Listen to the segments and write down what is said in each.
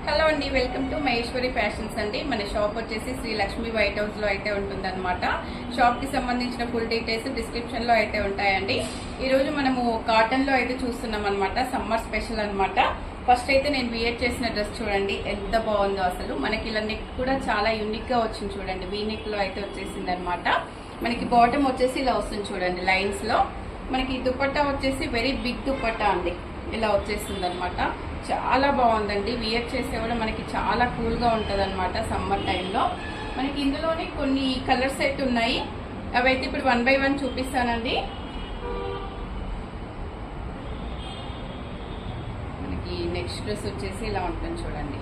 Hello అండి, welcome to Maheshwari fashions అండి. మన షాప్ వచ్చేసి శ్రీ లక్ష్మి వైట్ హౌస్ లో అయితే ఉంటుందన్నమాట. షాప్ కి సంబంధించిన ఫుల్ డీటెయిల్స్ డిస్క్రిప్షన్ లో అయితే ఉంటాయండి. ఈ రోజు మనము కాటన్ లో అయితే చూస్తున్నాం అనమాట. సమ్మర్ స్పెషల్ అనమాట. ఫస్ట్ అయితే నేను వియర్ చేసిన డ్రెస్ చూడండి ఎంత బాగుందో అసలు. మనకి ఇలా నెక్ కూడా చాలా యూనిక్ గా వచ్చింది చూడండి. వీ నెక్ లో అయితే వచ్చేసింది అనమాట. మనకి బాటమ్ వచ్చేసి ఇలా వస్తుంది చూడండి లైన్స్ లో. మనకి దుపట్టా వచ్చేసి వెరీ బిగ్ దుపట్టా అండి, ఇలా వచ్చేస్తుంది అనమాట. చాలా బాగుందండి. వియర్ చేస్తే కూడా మనకి చాలా కూల్ గా ఉంటది అనమాట సమ్మర్ టైంలో. మనకి ఇందులోనే కొన్ని కలర్స్ అయితే ఉన్నాయి, అవైతే ఇప్పుడు 1 by 1 చూపిస్తానండి. మనకి నెక్స్ట్ డ్రెస్ వచ్చేసి ఇలా ఉంటుంది చూడండి.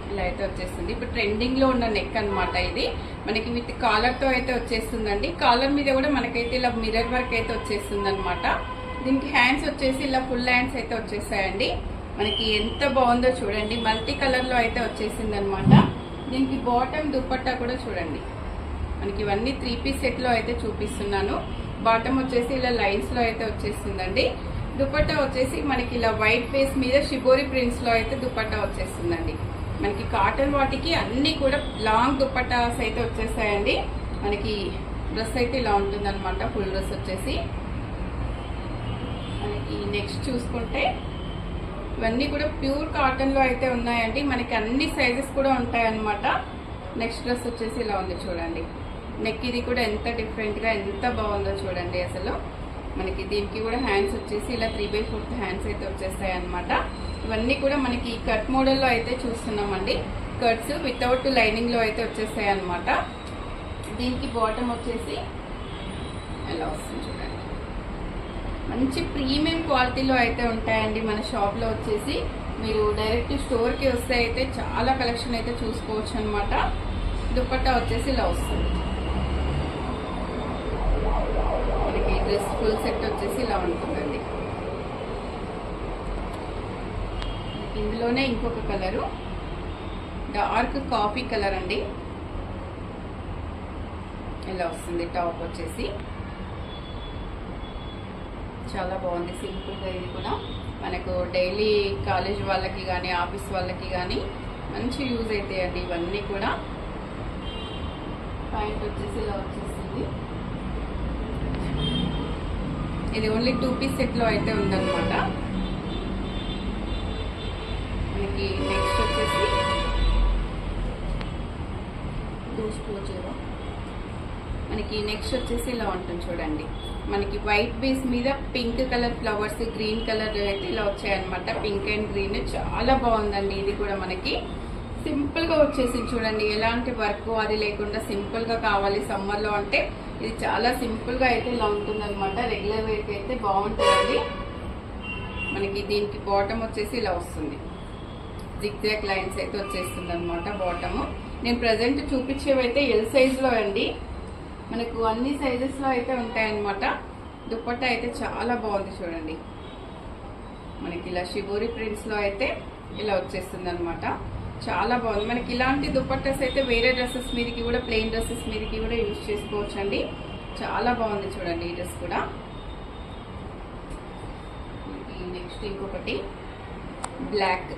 ఇలా అయితే వచ్చేస్తుంది. ఇప్పుడు ట్రెండింగ్ లో ఉన్న నెక్ అనమాట ఇది. మనకి విత్ కాలర్ తో అయితే వచ్చేస్తుందండి. కాలర్ మీద కూడా మనకైతే ఇలా మిర్రర్ వర్క్ అయితే వచ్చేస్తుంది అనమాట. దీనికి హ్యాండ్స్ వచ్చేసి ఇలా ఫుల్ హ్యాండ్స్ అయితే వచ్చేసాయండి. మనకి ఎంత బాగుందో చూడండి. మల్టీ కలర్ లో అయితే వచ్చేసింది అనమాట. దీనికి బాటమ్ దుపట్టా కూడా చూడండి. మనకి ఇవన్నీ 3 పీస్ సెట్ లో అయితే చూపిస్తున్నాను. బాటమ్ వచ్చేసి ఇలా లైన్స్ లో అయితే వచ్చేస్తుందండి. దుపట్టా వచ్చేసి మనకి ఇలా వైట్ బేస్ మీద షిబోరి ప్రింట్స్ లో అయితే దుపట్టా వచ్చేస్తుందండి. మనకి కాటన్ వాటికి అన్ని కూడా లాంగ్ దుపట్టాస్ అయితే వచ్చేసాయండి. మనకి డ్రెస్ అయితే ఇలా ఉంటుంది అనమాట. ఫుల్ డ్రెస్ వచ్చేసి మనకి నెక్స్ట్ చూసుకుంటే ఇవన్నీ కూడా ప్యూర్ కాటన్ లో అయితే ఉన్నాయండి. మనకి అన్ని సైజెస్ కూడా ఉంటాయన్నమాట. నెక్స్ట్ డ్రెస్ వచ్చేసి ఇలా ఉంది చూడండి. నెక్ ఇది కూడా ఎంత డిఫరెంట్ గా ఎంత బాగుందో చూడండి అసలు. మనకి దీనికి కూడా హ్యాండ్స్ వచ్చేసి ఇలా 3/4 హ్యాండ్స్ అయితే వచ్చేస్తాయి అనమాట. ఇవన్నీ కూడా మనకి కట్ మోడల్ లో అయితే చూస్తున్నామండి. కట్స్ వితౌట్ లైనింగ్ లో అయితే వచ్చేస్తాయి అనమాట. దీనికి బాటమ్ వచ్చేసి ఎలా వస్తుంది చూడండి. మంచి ప్రీమియం క్వాలిటీలో అయితే ఉంటాయండి మన షాప్ లో వచ్చేసి. మీరు డైరెక్ట్ స్టోర్ కి వస్తే అయితే చాలా కలెక్షన్ అయితే చూసుకోవచ్చు అనమాట. దుపట్టా వచ్చేసి ఇలా వస్తుంది. మనకి డ్రెస్ ఫుల్ సెట్ వచ్చేసి ఇలా ఉంటుందండి. ఇందులోనే ఇంకొక కలరు డార్క్ కాఫీ కలర్ అండి. ఇలా వస్తుంది టాప్ వచ్చేసి. చాలా బాగుంది సింపుల్ గా. ఇది కూడా మనకు డైలీ కాలేజ్ వాళ్ళకి కానీ ఆఫీస్ వాళ్ళకి కానీ మంచి యూజ్ అవుతాయండి ఇవన్నీ కూడా. ప్యాంట్ వచ్చేసి ఇలా వచ్చేస్తుంది. ఇది ఓన్లీ 2 పీస్ సెట్ లో అయితే ఉందన్నమాట. మనకి నెక్స్ట్ వచ్చేసి మనకి నెక్స్ట్ వచ్చేసి ఇలా ఉంటుంది చూడండి. మనకి వైట్ బేస్ మీద pink colour flowers, green colour అయితే ఇలా వచ్చాయన్నమాట. పింక్ అండ్ గ్రీన్ చాలా బాగుందండి. ఇది కూడా మనకి సింపుల్ గా వచ్చేసింది చూడండి. ఎలాంటి వర్క్ అది లేకుండా సింపుల్ గా కావాలి సమ్మర్ లో అంటే ఇది చాలా సింపుల్ గా అయితే ఇలా ఉంటుంది అనమాట. రెగ్యులర్ వేర్ అయితే బాగుంటుందండి. మనకి దీనికి బాటమ్ వచ్చేసి ఇలా వస్తుంది. జిగ్జాగ్ లైన్స్ అయితే వచ్చేస్తుంది అనమాట బాటమ్. నేను ప్రజెంట్ చూపించేవైతే ఎల్ సైజ్ లో అండి. మనకు అన్ని సైజెస్ లో అయితే ఉంటాయన్నమాట. దుపట్టా అయితే చాలా బాగుంది చూడండి. మనకి ఇలా షిబోరి ప్రింట్స్ లో అయితే ఇలా వచ్చేస్తుంది అనమాట. చాలా బాగుంది. మనకి ఇలాంటి దుపట్టాస్ అయితే వేరే డ్రెస్సెస్ మీదకి కూడా, ప్లెయిన్ డ్రెస్సెస్ మీదకి కూడా యూజ్ చేసుకోవచ్చు అండి. చాలా బాగుంది చూడండి ఈ డ్రెస్ కూడా. నెక్స్ట్ ఇంకొకటి బ్లాక్.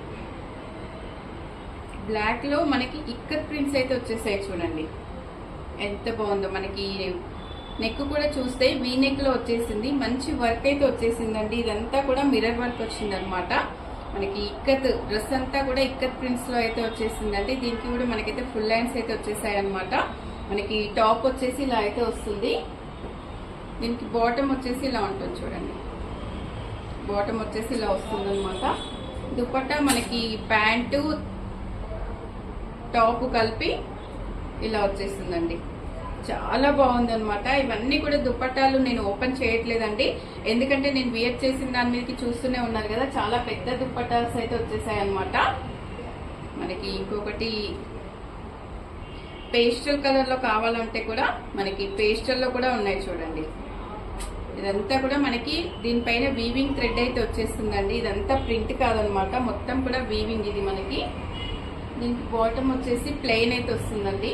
బ్లాక్ లో మనకి ఇక్కత్ ప్రింట్స్ అయితే వచ్చేసాయి చూడండి. ఎంత బాగుందో. మనకి నెక్ కూడా చూస్తే వీ నెక్ లో వచ్చేసింది. మంచి వర్క్ అయితే వచ్చేసిందండి. ఇదంతా కూడా మిర్రర్ వర్క్ వచ్చింది అనమాట. మనకి ఇక్కత్ డ్రెస్ అంతా కూడా ఇక్కత్ ప్రింట్స్ లో అయితే వచ్చేసిందండి. దీనికి కూడా మనకైతే ఫుల్ హ్యాండ్స్ అయితే వచ్చేసాయి అనమాట. మనకి టాప్ వచ్చేసి ఇలా అయితే వస్తుంది. దీనికి బాటమ్ వచ్చేసి ఇలా ఉంటుంది చూడండి. బాటమ్ వచ్చేసి ఇలా వస్తుంది అనమాట. దుపట్టా మనకి ప్యాంటు టాప్ కలిపి ఇలా వచ్చేస్తుందండి. చాలా బాగుంది అనమాట. ఇవన్నీ కూడా దుపట్టాలు నేను ఓపెన్ చేయట్లేదండి, ఎందుకంటే నేను వియర్ చేసిన దాని మీదకి చూస్తూనే ఉన్నారు కదా. చాలా పెద్ద దుపట్టాస్ అయితే వచ్చేసాయి అనమాట. మనకి ఇంకొకటి పేస్టల్ కలర్ లో కావాలంటే కూడా మనకి పేస్టల్ లో కూడా ఉన్నాయి చూడండి. ఇదంతా కూడా మనకి దీనిపైన వీవింగ్ థ్రెడ్ అయితే వచ్చేస్తుందండి. ఇదంతా ప్రింట్ కాదనమాట, మొత్తం కూడా వీవింగ్. ఇది మనకి దీనికి బాటమ్ వచ్చేసి ప్లెయిన్ అయితే వస్తుందండి.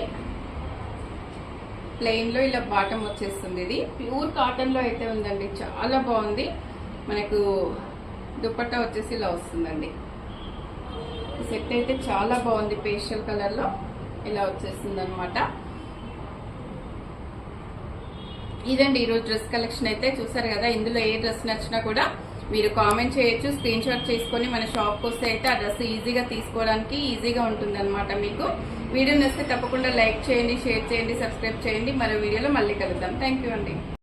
ప్లెయిన్ లో ఇలా బాటమ్ వచ్చేస్తుంది. ఇది ప్యూర్ కాటన్ లో అయితే ఉందండి. చాలా బాగుంది. మనకు దుపట్టా వచ్చేసి ఇలా వస్తుందండి. సెట్ అయితే చాలా బాగుంది, పేస్టల్ కలర్ లో ఇలా వచ్చేస్తుంది అనమాట. ఇదండి ఈరోజు డ్రెస్ కలెక్షన్ అయితే. చూసారు కదా, ఇందులో ఏ డ్రెస్ నచ్చినా కూడా మీరు కామెంట్ చేయొచ్చు, స్క్రీన్ షాట్ చేసుకొని మన షాప్కి వస్తే అయితే ఆ డ్రెస్ ఈజీగా తీసుకోవడానికి ఈజీగా ఉంటుంది అనమాట. మీకు వీడియో నచ్చితే తప్పకుండా లైక్ చేయండి, షేర్ చేయండి, సబ్స్క్రైబ్ చేయండి. మరో వీడియోలో మళ్ళీ కలుద్దాం. థ్యాంక్ యూ అండి.